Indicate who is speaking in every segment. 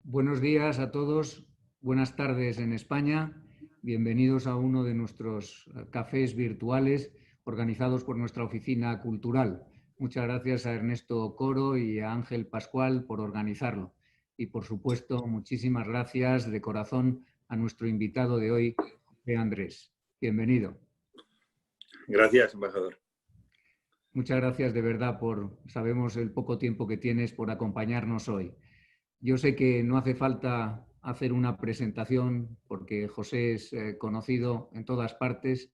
Speaker 1: Buenos días a todos, buenas tardes en España. Bienvenidos a uno de nuestros cafés virtuales organizados por nuestra oficina cultural. Muchas gracias a Ernesto Coro y a Ángel Pascual por organizarlo. Y por supuesto, muchísimas gracias de corazón a nuestro invitado de hoy, José Andrés. Bienvenido.
Speaker 2: Gracias, embajador.
Speaker 1: Muchas gracias de verdad sabemos el poco tiempo que tienes por acompañarnos hoy. Yo sé que no hace falta hacer una presentación porque José es conocido en todas partes,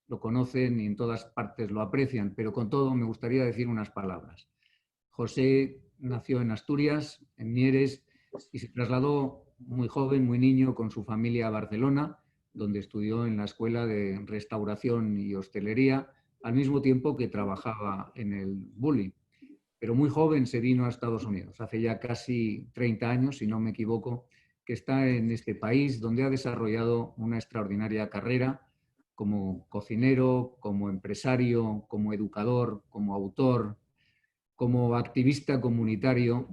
Speaker 1: lo conocen y en todas partes lo aprecian, pero con todo me gustaría decir unas palabras. José nació en Asturias, en Mieres, y se trasladó muy joven, muy niño, con su familia a Barcelona, donde estudió en la Escuela de Restauración y Hostelería, al mismo tiempo que trabajaba en el Bulli. Pero muy joven se vino a Estados Unidos, hace ya casi 30 años, si no me equivoco, que está en este país donde ha desarrollado una extraordinaria carrera como cocinero, como empresario, como educador, como autor, como activista comunitario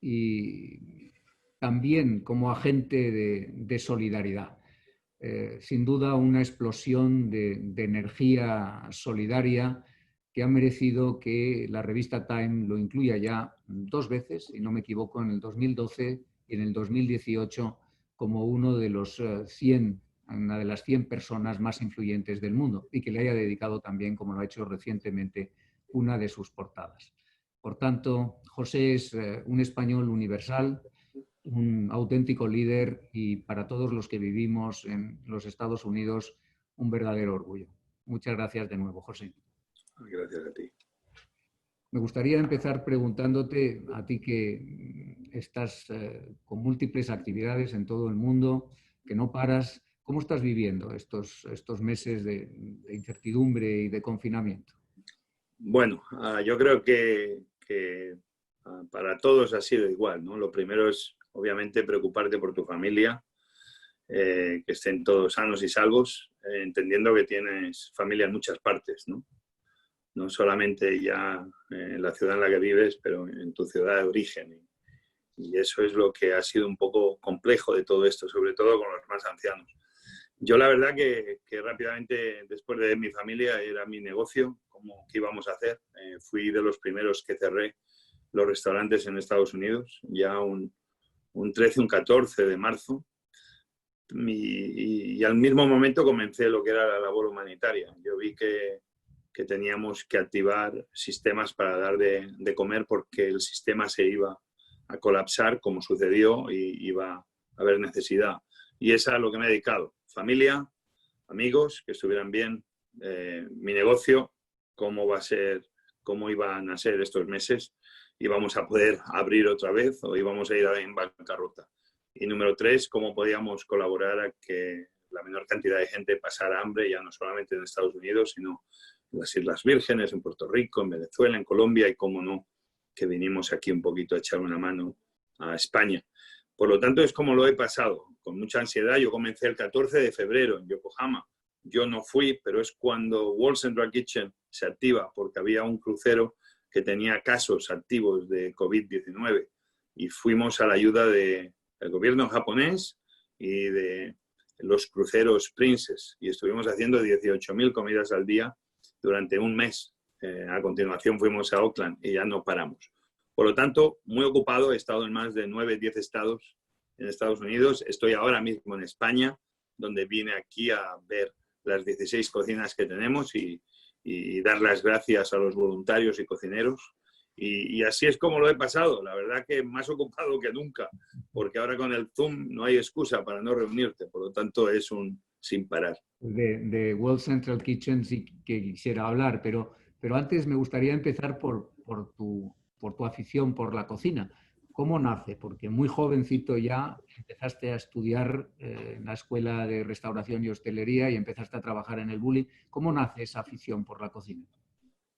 Speaker 1: y también como agente de solidaridad. Sin duda una explosión de energía solidaria que ha merecido que la revista Time lo incluya ya 2 veces, si no me equivoco, en el 2012 y en el 2018 como uno de los 100, una de las 100 personas más influyentes del mundo y que le haya dedicado también, como lo ha hecho recientemente, una de sus portadas. Por tanto, José es un español universal, un auténtico líder y para todos los que vivimos en los Estados Unidos, un verdadero orgullo. Muchas gracias de nuevo, José.
Speaker 2: Gracias a ti.
Speaker 1: Me gustaría empezar preguntándote, a ti que estás con múltiples actividades en todo el mundo, que no paras, ¿cómo estás viviendo estos meses de incertidumbre y de confinamiento?
Speaker 2: Bueno, yo creo que para todos ha sido igual, ¿no? Lo primero es, obviamente, preocuparte por tu familia, que estén todos sanos y salvos, entendiendo que tienes familia en muchas partes, ¿no? No solamente ya en la ciudad en la que vives, pero en tu ciudad de origen. Y eso es lo que ha sido un poco complejo de todo esto, sobre todo con los más ancianos. Yo la verdad que rápidamente, después de mi familia, era mi negocio, como qué íbamos a hacer. Fui de los primeros que cerré los restaurantes en Estados Unidos, ya un 13, un 14 de marzo. Y al mismo momento comencé lo que era la labor humanitaria. Yo vi que teníamos que activar sistemas para dar de comer porque el sistema se iba a colapsar, como sucedió, y iba a haber necesidad. Y es a lo que me he dedicado. Familia, amigos, que estuvieran bien, mi negocio, cómo va a ser, cómo iban a ser estos meses, íbamos a poder abrir otra vez o íbamos a ir en bancarrota. Y número 3, cómo podíamos colaborar a que la menor cantidad de gente pasara hambre, ya no solamente en Estados Unidos, sino en las Islas Vírgenes, en Puerto Rico, en Venezuela, en Colombia y, cómo no, que vinimos aquí un poquito a echar una mano a España. Por lo tanto, es como lo he pasado, con mucha ansiedad. Yo comencé el 14 de febrero en Yokohama. Yo no fui, pero es cuando World Central Kitchen se activa, porque había un crucero que tenía casos activos de COVID-19 y fuimos a la ayuda del gobierno japonés y de los cruceros Princess y estuvimos haciendo 18.000 comidas al día durante un mes. A continuación fuimos a Oakland y ya no paramos. Por lo tanto, muy ocupado, he estado en más de 9, 10 estados en Estados Unidos. Estoy ahora mismo en España, donde vine aquí a ver las 16 cocinas que tenemos y dar las gracias a los voluntarios y cocineros. Y así es como lo he pasado. La verdad que más ocupado que nunca, porque ahora con el Zoom no hay excusa para no reunirte. Por lo tanto, es un sin parar.
Speaker 1: De World Central Kitchen sí que quisiera hablar, pero antes me gustaría empezar por tu afición por la cocina. ¿Cómo nace? Porque muy jovencito ya empezaste a estudiar en la Escuela de Restauración y Hostelería y empezaste a trabajar en el Bulli. ¿Cómo nace esa afición por la cocina?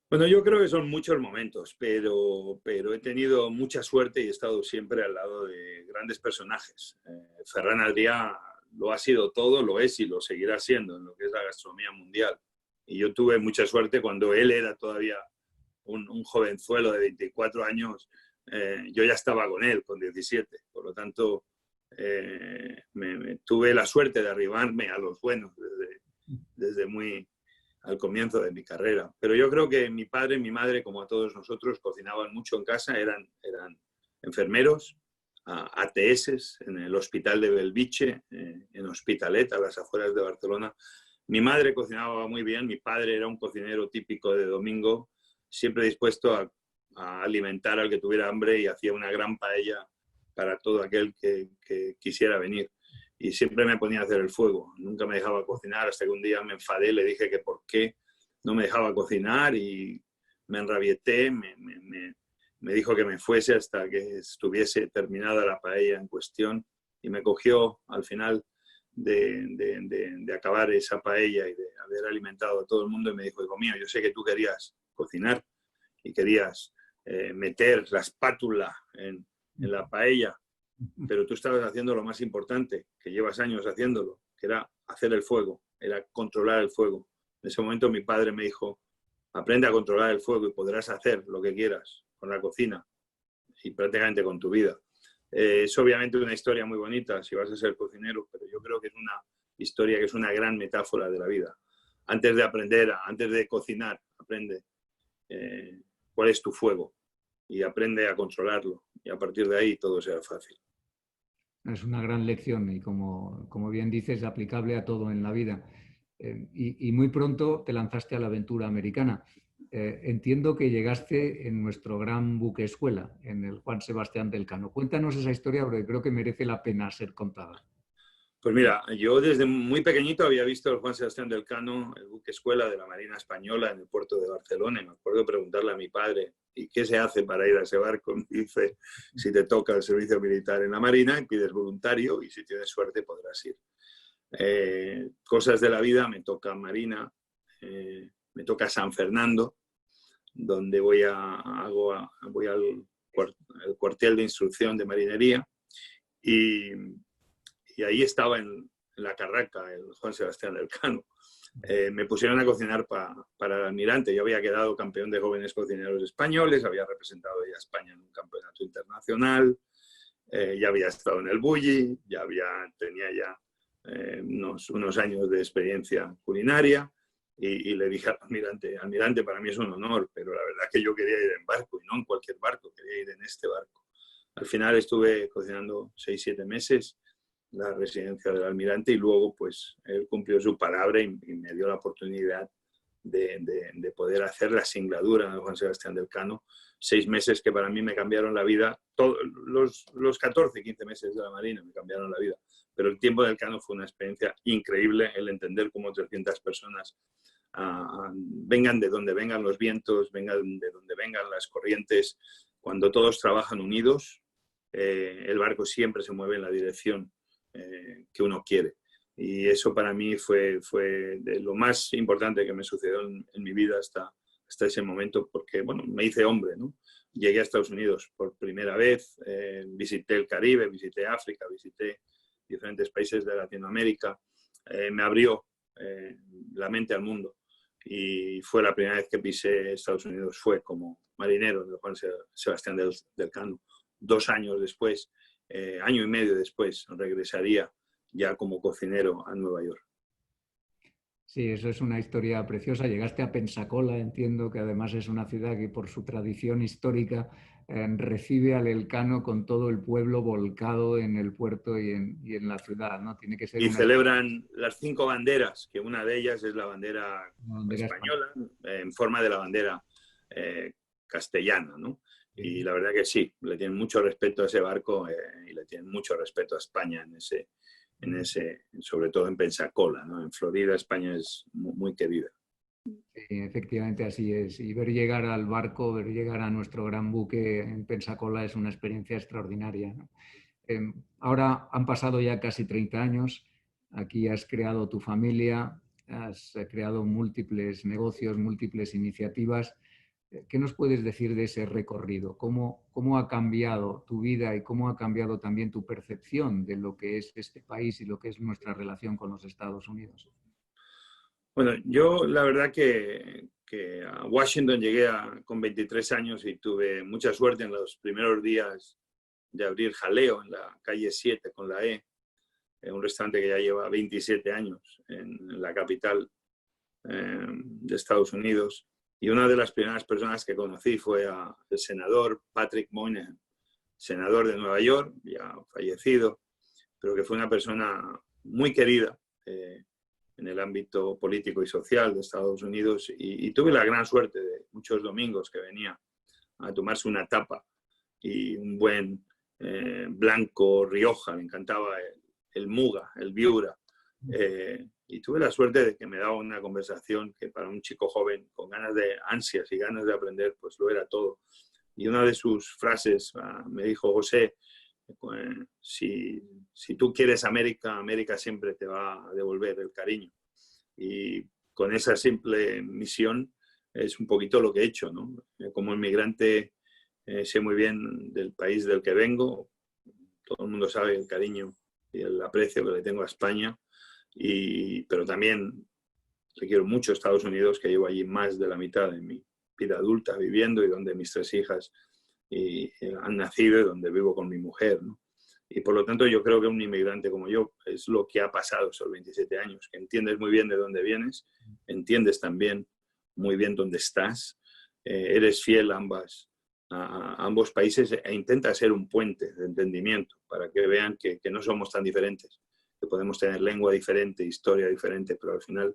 Speaker 2: Bueno, yo creo que son muchos momentos, pero he tenido mucha suerte y he estado siempre al lado de grandes personajes. Ferran Adrià lo ha sido todo, lo es y lo seguirá siendo en lo que es la gastronomía mundial. Y yo tuve mucha suerte cuando él era todavía un jovenzuelo de 24 años, yo ya estaba con él, con 17. Por lo tanto, tuve la suerte de arribarme a los buenos desde muy al comienzo de mi carrera. Pero yo creo que mi padre y mi madre, como a todos nosotros, cocinaban mucho en casa, eran enfermeros, ATS en el Hospital de Belviche, en Hospitalet, a las afueras de Barcelona. Mi madre cocinaba muy bien, mi padre era un cocinero típico de domingo, siempre dispuesto a alimentar al que tuviera hambre, y hacía una gran paella para todo aquel que quisiera venir. Y siempre me ponía a hacer el fuego, nunca me dejaba cocinar, hasta que un día me enfadé, le dije que por qué no me dejaba cocinar, y me enrabieté, me dijo que me fuese hasta que estuviese terminada la paella en cuestión, y me cogió al final de acabar esa paella y de haber alimentado a todo el mundo, y me dijo: hijo mío, yo sé que tú querías cocinar y querías meter la espátula en la paella, pero tú estabas haciendo lo más importante, que llevas años haciéndolo, que era hacer el fuego, era controlar el fuego. En ese momento mi padre me dijo: aprende a controlar el fuego y podrás hacer lo que quieras con la cocina y prácticamente con tu vida. Es obviamente una historia muy bonita si vas a ser cocinero, pero yo creo que es una historia que es una gran metáfora de la vida. Antes de aprender, antes de cocinar, aprende cuál es tu fuego y aprende a controlarlo, y a partir de ahí todo será fácil.
Speaker 1: Es una gran lección y, como bien dices, aplicable a todo en la vida. Y muy pronto te lanzaste a la aventura americana. Entiendo que llegaste en nuestro gran buque escuela, en el Juan Sebastián del Cano. Cuéntanos esa historia, porque creo que merece la pena ser contada.
Speaker 2: Pues mira, yo desde muy pequeñito había visto el Juan Sebastián del Cano, el buque escuela de la Marina Española, en el puerto de Barcelona, y me acuerdo preguntarle a mi padre: ¿y qué se hace para ir a ese barco? Me dice: si te toca el servicio militar en la Marina, pides voluntario, y si tienes suerte podrás ir. Cosas de la vida, me toca Marina, me toca San Fernando, donde voy al cuartel de instrucción de marinería, y ahí estaba en la carraca el Juan Sebastián del Cano. Me pusieron a cocinar para el almirante. Yo había quedado campeón de jóvenes cocineros españoles, había representado ya a España en un campeonato internacional, ya había estado en el Bulli, tenía ya unos años de experiencia culinaria, y le dije al almirante, para mí es un honor, pero la verdad es que yo quería ir en barco, y no en cualquier barco, quería ir en este barco. Al final estuve cocinando 6-7 meses la residencia del almirante, y luego pues él cumplió su palabra y me dio la oportunidad de poder hacer la singladura de Juan Sebastián del Cano. 6 meses que para mí me cambiaron la vida. Los 14-15 meses de la Marina me cambiaron la vida, pero el tiempo del Cano fue una experiencia increíble, el entender cómo 300 personas vengan de donde vengan los vientos, vengan de donde vengan las corrientes, cuando todos trabajan unidos, el barco siempre se mueve en la dirección que uno quiere. Y eso para mí fue de lo más importante que me sucedió en mi vida hasta ese momento, porque bueno, me hice hombre, ¿no? Llegué a Estados Unidos por primera vez, visité el Caribe, visité África, visité diferentes países de Latinoamérica, me abrió la mente al mundo, y fue la primera vez que pisé Estados Unidos, fue como marinero de Juan Sebastián del Cano. 2 años después, año y medio después, regresaría ya como cocinero a Nueva York.
Speaker 1: Sí, eso es una historia preciosa. Llegaste a Pensacola, entiendo que además es una ciudad que por su tradición histórica recibe al Elcano con todo el pueblo volcado en el puerto y en la ciudad, ¿no? Tiene que ser
Speaker 2: y celebran las 5 banderas, que una de ellas es la bandera española, en forma de la bandera castellana, ¿no? Y la verdad que sí, le tienen mucho respeto a ese barco, y le tienen mucho respeto a España sobre todo en Pensacola, ¿no? En Florida, España es muy querida.
Speaker 1: Sí, efectivamente así es. Y ver llegar al barco, ver llegar a nuestro gran buque en Pensacola es una experiencia extraordinaria, ¿no? Ahora han pasado ya casi 30 años. Aquí has creado tu familia, has creado múltiples negocios, múltiples iniciativas. ¿Qué nos puedes decir de ese recorrido? ¿Cómo ha cambiado tu vida y cómo ha cambiado también tu percepción de lo que es este país y lo que es nuestra relación con los Estados Unidos?
Speaker 2: Bueno, yo la verdad que que a Washington llegué con 23 años y tuve mucha suerte en los primeros días de abrir Jaleo en la calle 7 con la E, un restaurante que ya lleva 27 años en la capital de Estados Unidos. Y una de las primeras personas que conocí fue al senador Patrick Moynihan, senador de Nueva York, ya fallecido, pero que fue una persona muy querida en el ámbito político y social de Estados Unidos. Y tuve la gran suerte de muchos domingos que venía a tomarse una tapa y un buen blanco Rioja, me encantaba el Muga, el Viura. Y tuve la suerte de que me daba una conversación que para un chico joven con ganas de ansias y ganas de aprender, pues lo era todo. Y una de sus frases me dijo: José, si tú quieres América, América siempre te va a devolver el cariño. Y con esa simple misión es un poquito lo que he hecho, ¿no? Como inmigrante sé muy bien del país del que vengo, todo el mundo sabe el cariño y el aprecio que le tengo a España, pero también le quiero mucho a Estados Unidos, que llevo allí más de la mitad de mi vida adulta viviendo y donde mis 3 hijas han nacido y donde vivo con mi mujer, ¿no? Y por lo tanto yo creo que un inmigrante como yo es lo que ha pasado esos 27 años, que entiendes muy bien de dónde vienes, entiendes también muy bien dónde estás, eres fiel a ambos países e intentas ser un puente de entendimiento para que vean que no somos tan diferentes, que podemos tener lengua diferente, historia diferente, pero al final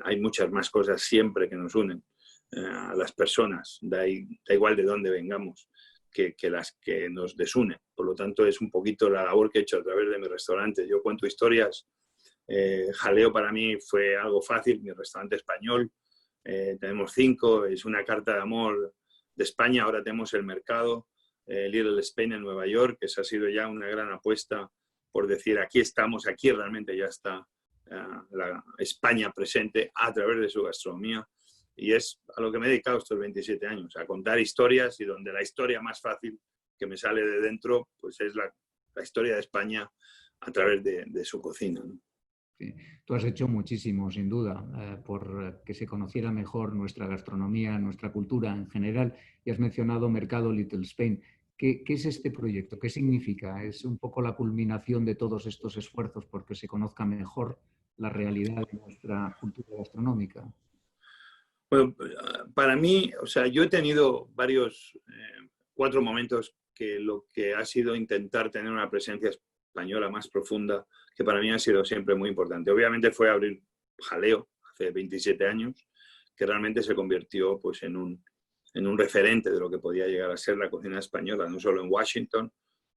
Speaker 2: hay muchas más cosas siempre que nos unen a las personas, da igual de dónde vengamos, que las que nos desunen. Por lo tanto, es un poquito la labor que he hecho a través de mi restaurante. Yo cuento historias. Jaleo para mí fue algo fácil, mi restaurante español. Tenemos 5, es una carta de amor de España. Ahora tenemos el mercado, Little Spain en Nueva York, que esa ha sido ya una gran apuesta por decir, aquí estamos, aquí realmente ya está la España presente a través de su gastronomía. Y es a lo que me he dedicado estos 27 años, a contar historias, y donde la historia más fácil que me sale de dentro pues es la historia de España a través de su cocina, ¿no?
Speaker 1: Sí. Tú has hecho muchísimo, sin duda, por que se conociera mejor nuestra gastronomía, nuestra cultura en general, y has mencionado Mercado Little Spain. ¿Qué es este proyecto? ¿Qué significa? ¿Es un poco la culminación de todos estos esfuerzos porque se conozca mejor la realidad de nuestra cultura gastronómica?
Speaker 2: Bueno, para mí, o sea, yo he tenido 4 momentos que lo que ha sido intentar tener una presencia española más profunda, que para mí ha sido siempre muy importante. Obviamente fue abrir Jaleo hace 27 años, que realmente se convirtió pues, en un referente de lo que podía llegar a ser la cocina española, no solo en Washington,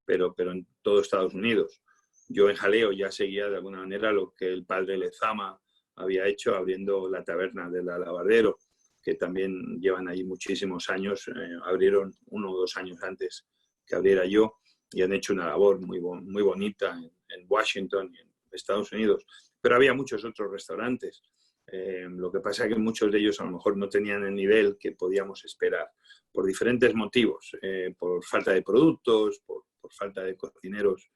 Speaker 2: pero en todo Estados Unidos. Yo en Jaleo ya seguía de alguna manera lo que el padre Lezama había hecho abriendo la taberna del Alabardero, que también llevan ahí muchísimos años, abrieron 1 o 2 años antes que abriera yo, y han hecho una labor muy bonita en Washington y en Estados Unidos. Pero había muchos otros restaurantes. Lo que pasa es que muchos de ellos a lo mejor no tenían el nivel que podíamos esperar, por diferentes motivos, por falta de productos, por falta de cocineros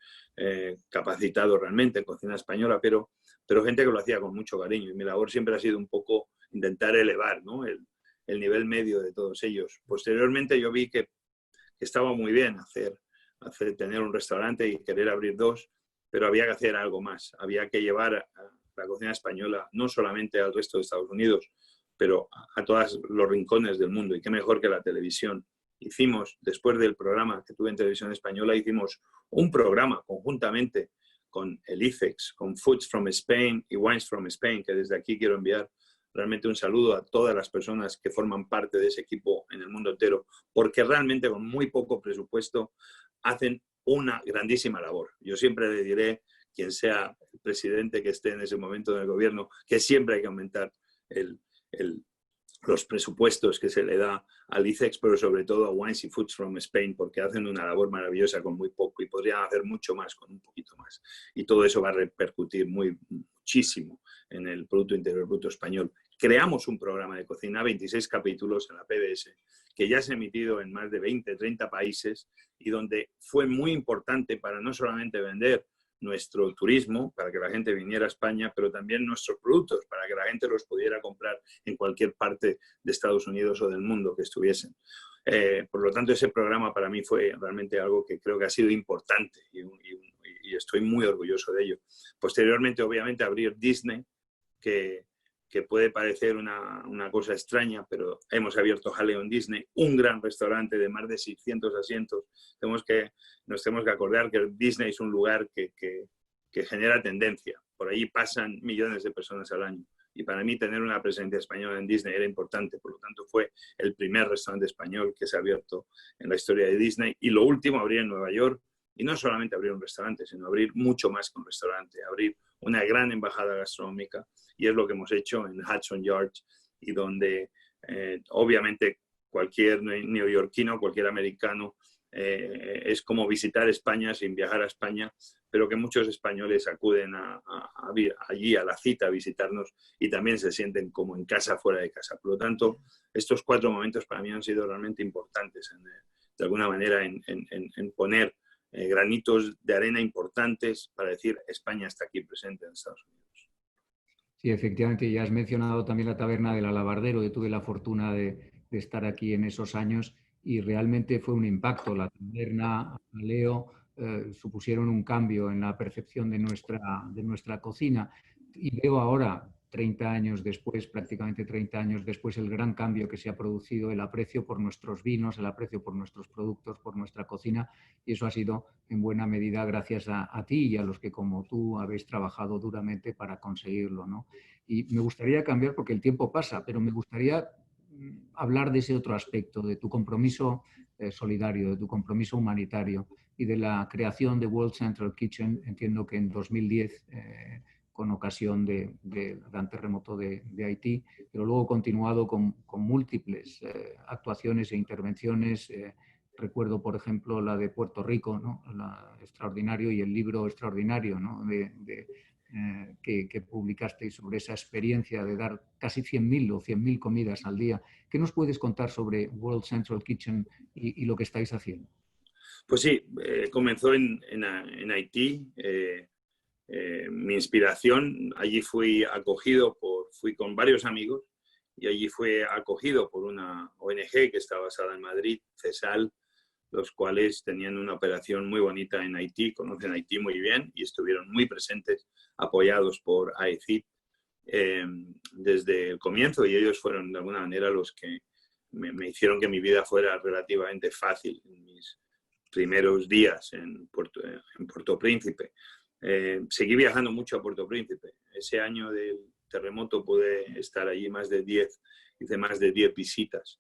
Speaker 2: capacitados realmente en cocina española, pero gente que lo hacía con mucho cariño. Y mi labor siempre ha sido un poco intentar elevar, ¿no?, el nivel medio de todos ellos. Posteriormente yo vi que estaba muy bien tener un restaurante y querer abrir 2, pero había que hacer algo más. Había que llevar a la cocina española no solamente al resto de Estados Unidos, pero a todos los rincones del mundo. Y qué mejor que la televisión. Hicimos, después del programa que tuve en Televisión Española, hicimos un programa conjuntamente con el IFEX, con Foods from Spain y Wines from Spain, que desde aquí quiero enviar realmente un saludo a todas las personas que forman parte de ese equipo en el mundo entero, porque realmente con muy poco presupuesto hacen una grandísima labor. Yo siempre le diré, quien sea el presidente que esté en ese momento en el gobierno, que siempre hay que aumentar los presupuestos que se le da al ICEX, pero sobre todo a Wines y Foods from Spain, porque hacen una labor maravillosa con muy poco y podrían hacer mucho más con un poquito más. Y todo eso va a repercutir muchísimo en el Producto Interior Bruto español. Creamos un programa de cocina, 26 capítulos en la PBS, que ya se ha emitido en más de 20, 30 países, y donde fue muy importante para no solamente vender nuestro turismo para que la gente viniera a España, pero también nuestros productos para que la gente los pudiera comprar en cualquier parte de Estados Unidos o del mundo que estuviesen. Por lo tanto, ese programa para mí fue realmente algo que creo que ha sido importante y estoy muy orgulloso de ello. Posteriormente, obviamente, abrir Disney, que puede parecer una cosa extraña, pero hemos abierto Haleon Disney, un gran restaurante de más de 600 asientos. Nos tenemos que acordar que Disney es un lugar que genera tendencia. Por ahí pasan millones de personas al año. Y para mí tener una presencia española en Disney era importante. Por lo tanto, fue el primer restaurante español que se ha abierto en la historia de Disney. Y lo último, abrir en Nueva York. Y no solamente abrir un restaurante, sino abrir mucho más que un restaurante. Abrir una gran embajada gastronómica. Y es lo que hemos hecho en Hudson Yards. Y donde, obviamente, cualquier neoyorquino, cualquier americano, es como visitar España sin viajar a España, pero que muchos españoles acuden allí a la cita a visitarnos y también se sienten como en casa, fuera de casa. Por lo tanto, estos 4 momentos para mí han sido realmente importantes, de alguna manera, en poner granitos de arena importantes para decir España está aquí presente en Estados Unidos.
Speaker 1: Sí, efectivamente, ya has mencionado también la taberna del Alabardero. Yo tuve la fortuna de estar aquí en esos años y realmente fue un impacto. La taberna, Leo, supusieron un cambio en la percepción de nuestra cocina. Y veo ahora, 30 años después, prácticamente 30 años después, el gran cambio que se ha producido, el aprecio por nuestros vinos, el aprecio por nuestros productos, por nuestra cocina, y eso ha sido en buena medida gracias a ti y a los que como tú habéis trabajado duramente para conseguirlo, ¿no? Y me gustaría cambiar, porque el tiempo pasa, pero me gustaría hablar de ese otro aspecto, de tu compromiso solidario, de tu compromiso humanitario y de la creación de World Central Kitchen. Entiendo que en 2010, con ocasión del gran terremoto de Haití, pero luego continuado con múltiples actuaciones e intervenciones. Recuerdo, por ejemplo, la de Puerto Rico, ¿no? Extraordinario, y el libro extraordinario, ¿no? Que publicasteis sobre esa experiencia de dar casi 100.000 o 100.000 comidas al día. ¿Qué nos puedes contar sobre World Central Kitchen y lo que estáis haciendo?
Speaker 2: Pues sí, comenzó en Haití. Mi inspiración, allí fui con varios amigos y allí fui acogido por una ONG que está basada en Madrid, CESAL, los cuales tenían una operación muy bonita en Haití, conocen Haití muy bien y estuvieron muy presentes, apoyados por AECID desde el comienzo, y ellos fueron de alguna manera los que me hicieron que mi vida fuera relativamente fácil en mis primeros días en Puerto Príncipe. Seguí viajando mucho a Puerto Príncipe. Ese año del terremoto pude estar allí hice más de 10 visitas.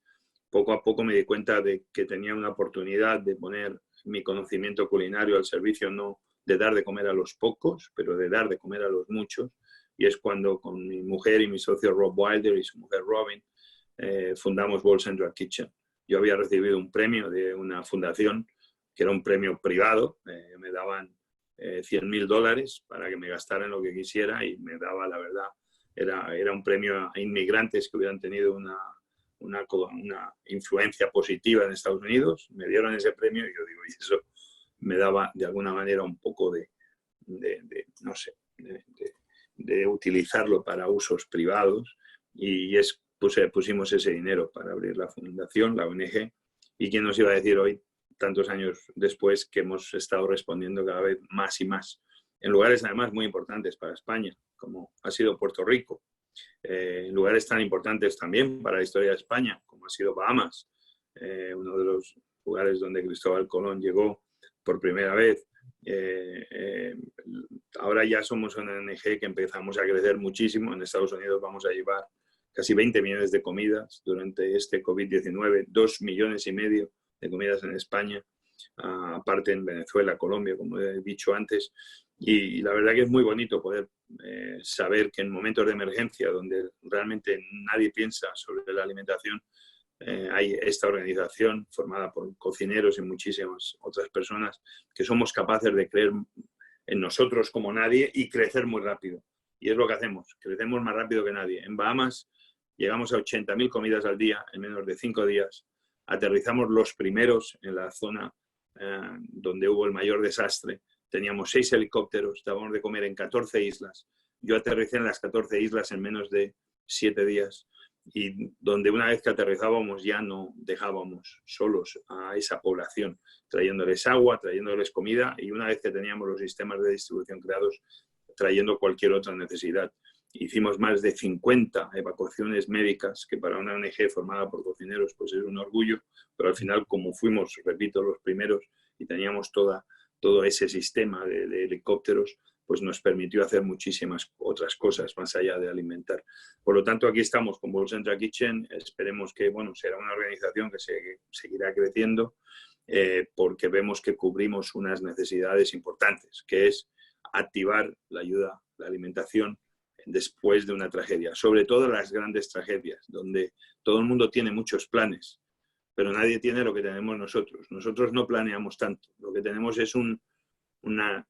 Speaker 2: Poco a poco me di cuenta de que tenía una oportunidad de poner mi conocimiento culinario al servicio, no de dar de comer a los pocos, pero de dar de comer a los muchos. Y es cuando con mi mujer y mi socio Rob Wilder y su mujer Robin fundamos World Central Kitchen. Yo había recibido un premio de una fundación que era un premio privado. Me daban $100.000 para que me gastara en lo que quisiera y me daba, la verdad, era un premio a inmigrantes que hubieran tenido una influencia positiva en Estados Unidos. Me dieron ese premio y yo digo, y eso me daba de alguna manera un poco no sé, de utilizarlo para usos privados, y pusimos ese dinero para abrir la fundación, la ONG, y quién nos iba a decir hoy, tantos años después, que hemos estado respondiendo cada vez más y más, en lugares además muy importantes para España, como ha sido Puerto Rico, lugares tan importantes también para la historia de España, como ha sido Bahamas, uno de los lugares donde Cristóbal Colón llegó por primera vez. Ahora ya somos una ONG que empezamos a crecer muchísimo. En Estados Unidos vamos a llevar casi 20 millones de comidas durante este COVID-19, 2,5 millones de comidas en España, aparte en Venezuela, Colombia, como he dicho antes. Y la verdad que es muy bonito poder saber que en momentos de emergencia, donde realmente nadie piensa sobre la alimentación, hay esta organización formada por cocineros y muchísimas otras personas que somos capaces de creer en nosotros como nadie y crecer muy rápido. Y es lo que hacemos, crecemos más rápido que nadie. En Bahamas llegamos a 80.000 comidas al día en menos de 5 días. Aterrizamos los primeros en la zona donde hubo el mayor desastre. teníamos 6 helicópteros, dábamos de comer en 14 islas. Yo aterricé en las 14 islas en menos de 7 días, y donde una vez que aterrizábamos ya no dejábamos solos a esa población, trayéndoles agua, trayéndoles comida, y una vez que teníamos los sistemas de distribución creados, trayendo cualquier otra necesidad. Hicimos más de 50 evacuaciones médicas, que para una ONG formada por cocineros pues es un orgullo, pero al final, como fuimos, repito, los primeros y teníamos todo ese sistema de helicópteros, pues nos permitió hacer muchísimas otras cosas más allá de alimentar. Por lo tanto, aquí estamos con World Central Kitchen. Esperemos que, bueno, será una organización que seguirá creciendo, porque vemos que cubrimos unas necesidades importantes, que es activar la ayuda, la alimentación, después de una tragedia. Sobre todo las grandes tragedias, donde todo el mundo tiene muchos planes, pero nadie tiene lo que tenemos nosotros. Nosotros no planeamos tanto. Lo que tenemos es una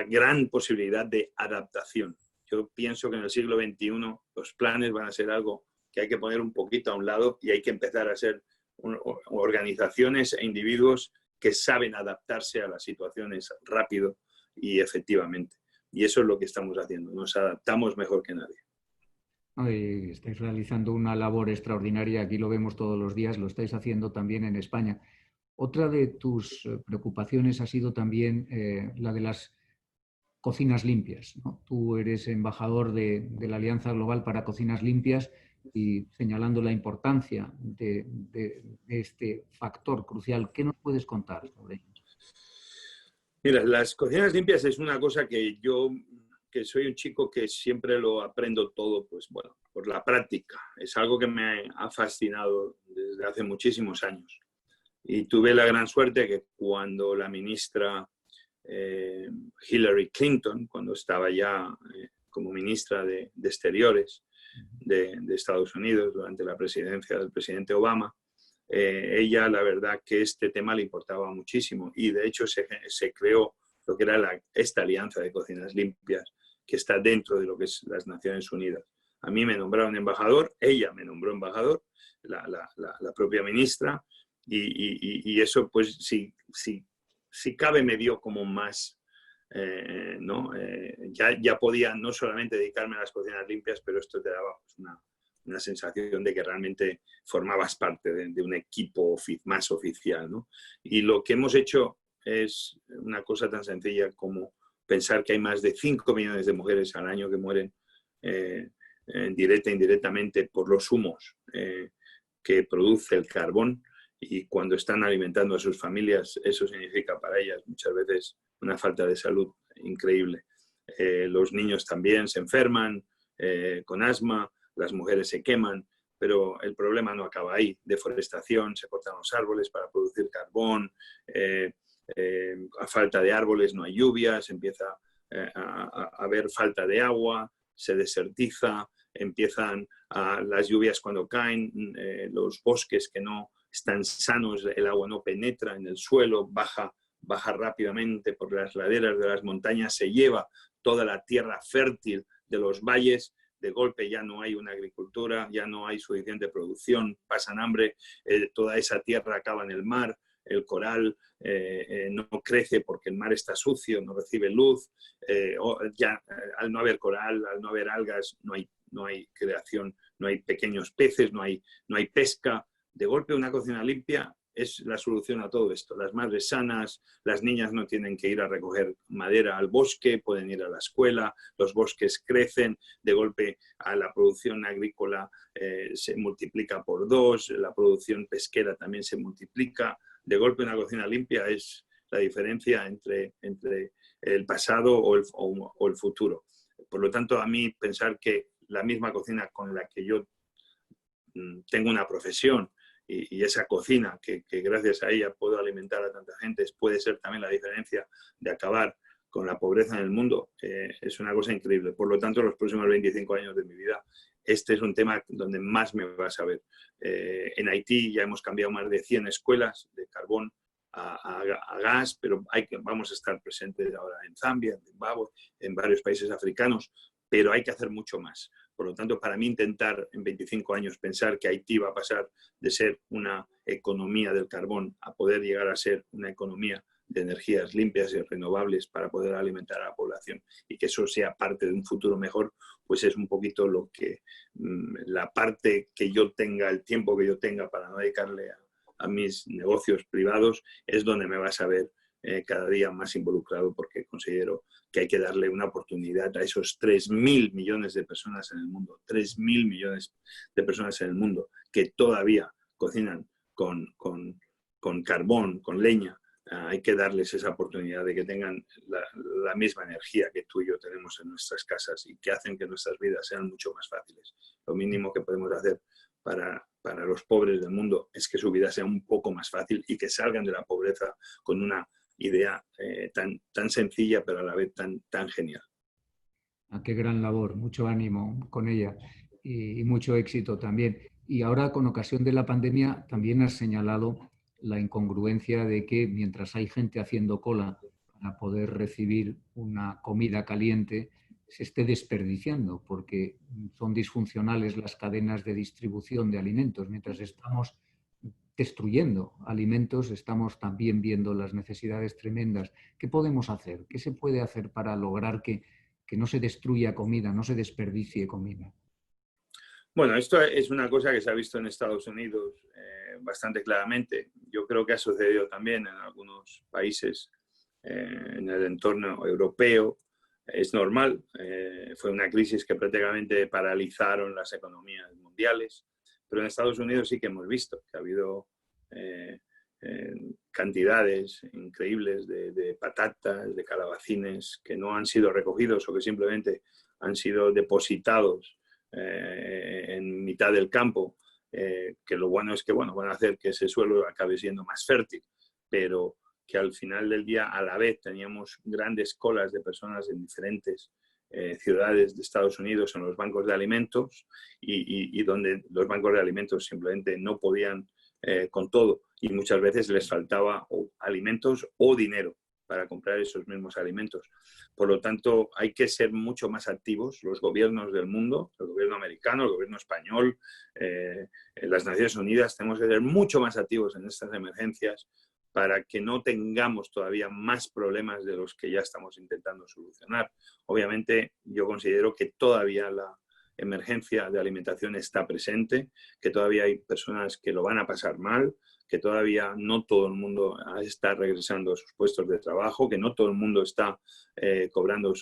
Speaker 2: gran posibilidad de adaptación. Yo pienso que en el siglo XXI los planes van a ser algo que hay que poner un poquito a un lado, y hay que empezar a ser organizaciones e individuos que saben adaptarse a las situaciones rápido y efectivamente. Y eso es lo que estamos haciendo. Nos adaptamos mejor que nadie.
Speaker 1: Estáis realizando una labor extraordinaria. Aquí lo vemos todos los días. Lo estáis haciendo también en España. Otra de tus preocupaciones ha sido también la de las cocinas limpias, ¿no? Tú eres embajador de la Alianza Global para Cocinas Limpias, y señalando la importancia de este factor crucial. ¿Qué nos puedes contar sobre ello?
Speaker 2: Mira, las cocinas limpias es una cosa que yo, que soy un chico que siempre lo aprendo todo, pues bueno, por la práctica. Es algo que me ha fascinado desde hace muchísimos años. Y tuve la gran suerte que cuando la ministra Hillary Clinton, cuando estaba ya como ministra de Exteriores de Estados Unidos durante la presidencia del presidente Obama, ella, la verdad que este tema le importaba muchísimo, y de hecho se creó lo que era esta Alianza de Cocinas Limpias, que está dentro de lo que es las Naciones Unidas. A mí me nombraron embajador, ella me nombró embajador, la propia ministra, y eso pues si cabe me dio como más, ¿no? Ya podía no solamente dedicarme a las cocinas limpias, pero esto te daba pues una sensación de que realmente formabas parte de un equipo más oficial, ¿no? Y lo que hemos hecho es una cosa tan sencilla como pensar que hay más de 5 millones de mujeres al año que mueren directa e indirectamente por los humos que produce el carbón, y cuando están alimentando a sus familias, eso significa para ellas muchas veces una falta de salud increíble. Los niños también se enferman con asma, las mujeres se queman, pero el problema no acaba ahí. Deforestación, se cortan los árboles para producir carbón, a falta de árboles no hay lluvias, empieza a haber falta de agua, se desertiza, empiezan las lluvias cuando caen, los bosques que no están sanos, el agua no penetra en el suelo, baja rápidamente por las laderas de las montañas, se lleva toda la tierra fértil de los valles. De golpe ya no hay una agricultura, ya no hay suficiente producción, pasan hambre, toda esa tierra acaba en el mar, el coral no crece porque el mar está sucio, no recibe luz, al no haber coral, al no haber algas, no hay creación, no hay pequeños peces, no hay pesca. De golpe una cocina limpia es la solución a todo esto. Las madres sanas, las niñas no tienen que ir a recoger madera al bosque, pueden ir a la escuela, los bosques crecen, de golpe a la producción agrícola se multiplica por 2, la producción pesquera también se multiplica. De golpe una cocina limpia es la diferencia entre el pasado o el futuro. Por lo tanto, a mí pensar que la misma cocina con la que yo tengo una profesión, y esa cocina que gracias a ella puedo alimentar a tanta gente, puede ser también la diferencia de acabar con la pobreza en el mundo, es una cosa increíble. Por lo tanto, los próximos 25 años de mi vida, este es un tema donde más me vas a ver. En Haití ya hemos cambiado más de 100 escuelas de carbón a gas, pero vamos a estar presentes ahora en Zambia, en Zimbabue, en varios países africanos, pero hay que hacer mucho más. Por lo tanto, para mí intentar en 25 años pensar que Haití va a pasar de ser una economía del carbón a poder llegar a ser una economía de energías limpias y renovables para poder alimentar a la población y que eso sea parte de un futuro mejor, pues es un poquito lo que la parte que yo tenga, el tiempo que yo tenga para no dedicarle a mis negocios privados, es donde me vas a ver cada día más involucrado, porque considero que hay que darle una oportunidad a esos 3.000 millones de personas en el mundo, 3.000 millones de personas en el mundo que todavía cocinan con carbón, con leña. Hay que darles esa oportunidad de que tengan la misma energía que tú y yo tenemos en nuestras casas y que hacen que nuestras vidas sean mucho más fáciles. Lo mínimo que podemos hacer para los pobres del mundo es que su vida sea un poco más fácil y que salgan de la pobreza con una idea tan sencilla, pero a la vez tan genial.
Speaker 1: Qué gran labor, mucho ánimo con ella y mucho éxito también. Y ahora, con ocasión de la pandemia, también has señalado la incongruencia de que mientras hay gente haciendo cola para poder recibir una comida caliente, se esté desperdiciando, porque son disfuncionales las cadenas de distribución de alimentos. Mientras estamos destruyendo alimentos, estamos también viendo las necesidades tremendas. ¿Qué podemos hacer? ¿Qué se puede hacer para lograr que no se destruya comida, no se desperdicie comida?
Speaker 2: Bueno, esto es una cosa que se ha visto en Estados Unidos bastante claramente. Yo creo que ha sucedido también en algunos países en el entorno europeo. Es normal. Fue una crisis que prácticamente paralizaron las economías mundiales. Pero en Estados Unidos sí que hemos visto que ha habido cantidades increíbles de patatas, de calabacines que no han sido recogidos o que simplemente han sido depositados en mitad del campo, que lo bueno es que van a hacer que ese suelo acabe siendo más fértil, pero que al final del día a la vez teníamos grandes colas de personas en diferentes ciudades de Estados Unidos en los bancos de alimentos y donde los bancos de alimentos simplemente no podían con todo y muchas veces les faltaba o alimentos o dinero para comprar esos mismos alimentos. Por lo tanto, hay que ser mucho más activos los gobiernos del mundo, el gobierno americano, el gobierno español, las Naciones Unidas. Tenemos que ser mucho más activos en estas emergencias para que no tengamos todavía más problemas de los que ya estamos intentando solucionar. Obviamente, yo considero que todavía la emergencia de alimentación está presente, que todavía hay personas que lo van a pasar mal, que todavía no todo el mundo está regresando a sus puestos de trabajo, que no todo el mundo está cobrando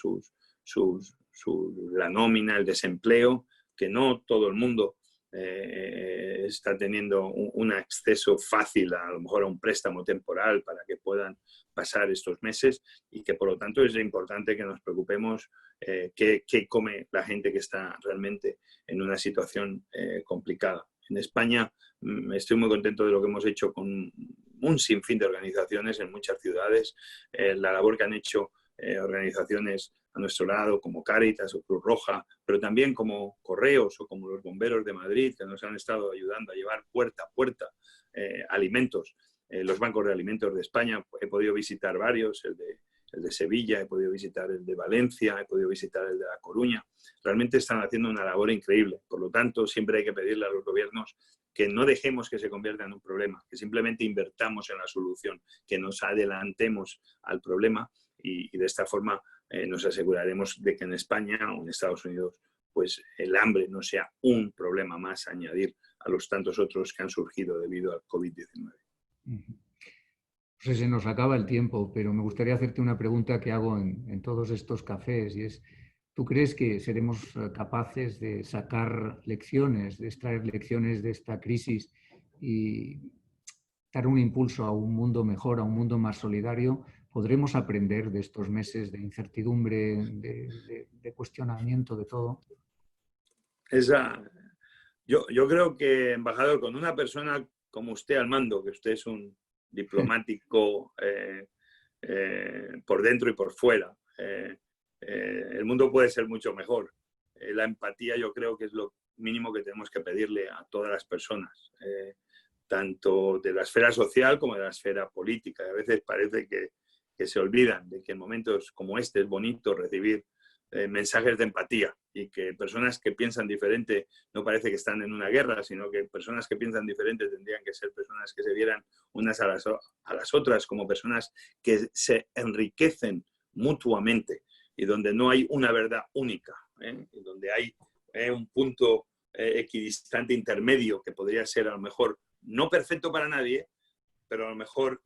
Speaker 2: la nómina, el desempleo, que no todo el mundo está teniendo un acceso fácil a lo mejor a un préstamo temporal para que puedan pasar estos meses y que por lo tanto es importante que nos preocupemos qué come la gente que está realmente en una situación complicada. En España estoy muy contento de lo que hemos hecho con un sinfín de organizaciones en muchas ciudades, la labor que han hecho organizaciones a nuestro lado como Cáritas o Cruz Roja, pero también como Correos o como los bomberos de Madrid que nos han estado ayudando a llevar puerta a puerta alimentos. Los bancos de alimentos de España, he podido visitar varios, el de Sevilla, he podido visitar el de Valencia, he podido visitar el de La Coruña. Realmente están haciendo una labor increíble. Por lo tanto, siempre hay que pedirle a los gobiernos que no dejemos que se convierta en un problema, que simplemente invertamos en la solución, que nos adelantemos al problema y de esta forma nos aseguraremos de que en España o en Estados Unidos pues el hambre no sea un problema más a añadir a los tantos otros que han surgido debido al COVID-19.
Speaker 1: Pues se nos acaba el tiempo, pero me gustaría hacerte una pregunta que hago en todos estos cafés y es, ¿tú crees que seremos capaces de sacar lecciones, de extraer lecciones de esta crisis y dar un impulso a un mundo mejor, a un mundo más solidario? ¿Podremos aprender de estos meses de incertidumbre, de cuestionamiento de todo?
Speaker 2: Yo creo que, embajador, con una persona como usted al mando, que usted es un diplomático por dentro y por fuera, el mundo puede ser mucho mejor. La empatía yo creo que es lo mínimo que tenemos que pedirle a todas las personas, tanto de la esfera social como de la esfera política. A veces parece que se olvidan de que en momentos como este es bonito recibir mensajes de empatía, y que personas que piensan diferente no parece que están en una guerra, sino que personas que piensan diferente tendrían que ser personas que se vieran unas a las otras como personas que se enriquecen mutuamente y donde no hay una verdad única, y donde hay un punto equidistante intermedio que podría ser a lo mejor no perfecto para nadie, pero a lo mejor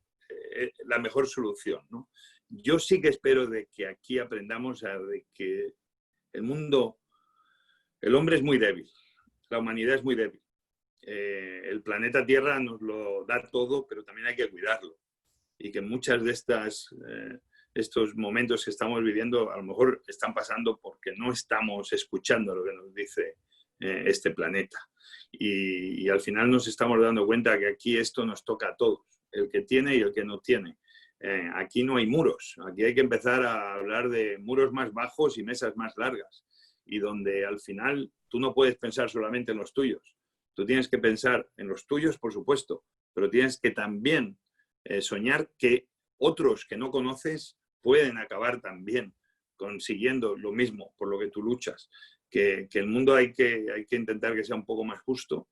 Speaker 2: la mejor solución, ¿no? Yo sí que espero de que aquí aprendamos de que el mundo, el hombre es muy débil, la humanidad es muy débil. El planeta Tierra nos lo da todo, pero también hay que cuidarlo. Y que muchas de estos momentos que estamos viviendo a lo mejor están pasando porque no estamos escuchando lo que nos dice este planeta. Y al final nos estamos dando cuenta que aquí esto nos toca a todos, el que tiene y el que no tiene. Aquí no hay muros, aquí hay que empezar a hablar de muros más bajos y mesas más largas, y donde al final tú no puedes pensar solamente en los tuyos, tú tienes que pensar en los tuyos, por supuesto, pero tienes que también soñar que otros que no conoces pueden acabar también consiguiendo lo mismo por lo que tú luchas, que el mundo hay que intentar que sea un poco más justo.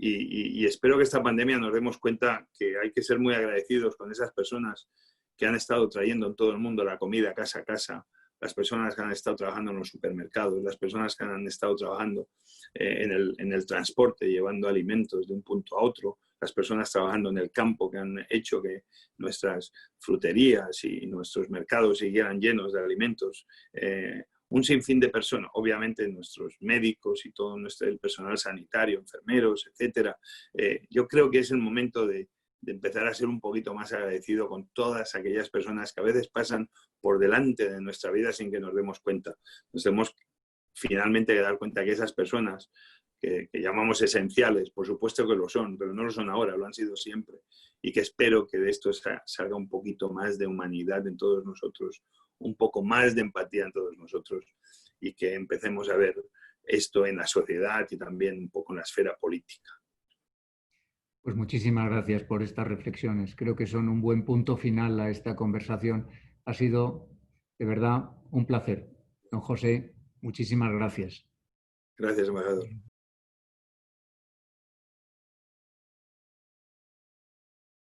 Speaker 2: Y espero que esta pandemia nos demos cuenta que hay que ser muy agradecidos con esas personas que han estado trayendo en todo el mundo la comida casa a casa, las personas que han estado trabajando en los supermercados, las personas que han estado trabajando en el transporte, llevando alimentos de un punto a otro, las personas trabajando en el campo que han hecho que nuestras fruterías y nuestros mercados siguieran llenos de alimentos. Un sinfín de personas, obviamente nuestros médicos y todo el personal sanitario, enfermeros, etcétera. Yo creo que es el momento de empezar a ser un poquito más agradecido con todas aquellas personas que a veces pasan por delante de nuestra vida sin que nos demos cuenta. Nos tenemos finalmente que dar cuenta que esas personas que llamamos esenciales, por supuesto que lo son, pero no lo son ahora, lo han sido siempre. Y que espero que de esto salga un poquito más de humanidad en todos nosotros, un poco más de empatía en todos nosotros, y que empecemos a ver esto en la sociedad y también un poco en la esfera política.
Speaker 1: Pues muchísimas gracias por estas reflexiones. Creo que son un buen punto final a esta conversación. Ha sido, de verdad, un placer. Don José, muchísimas gracias.
Speaker 2: Gracias, embajador.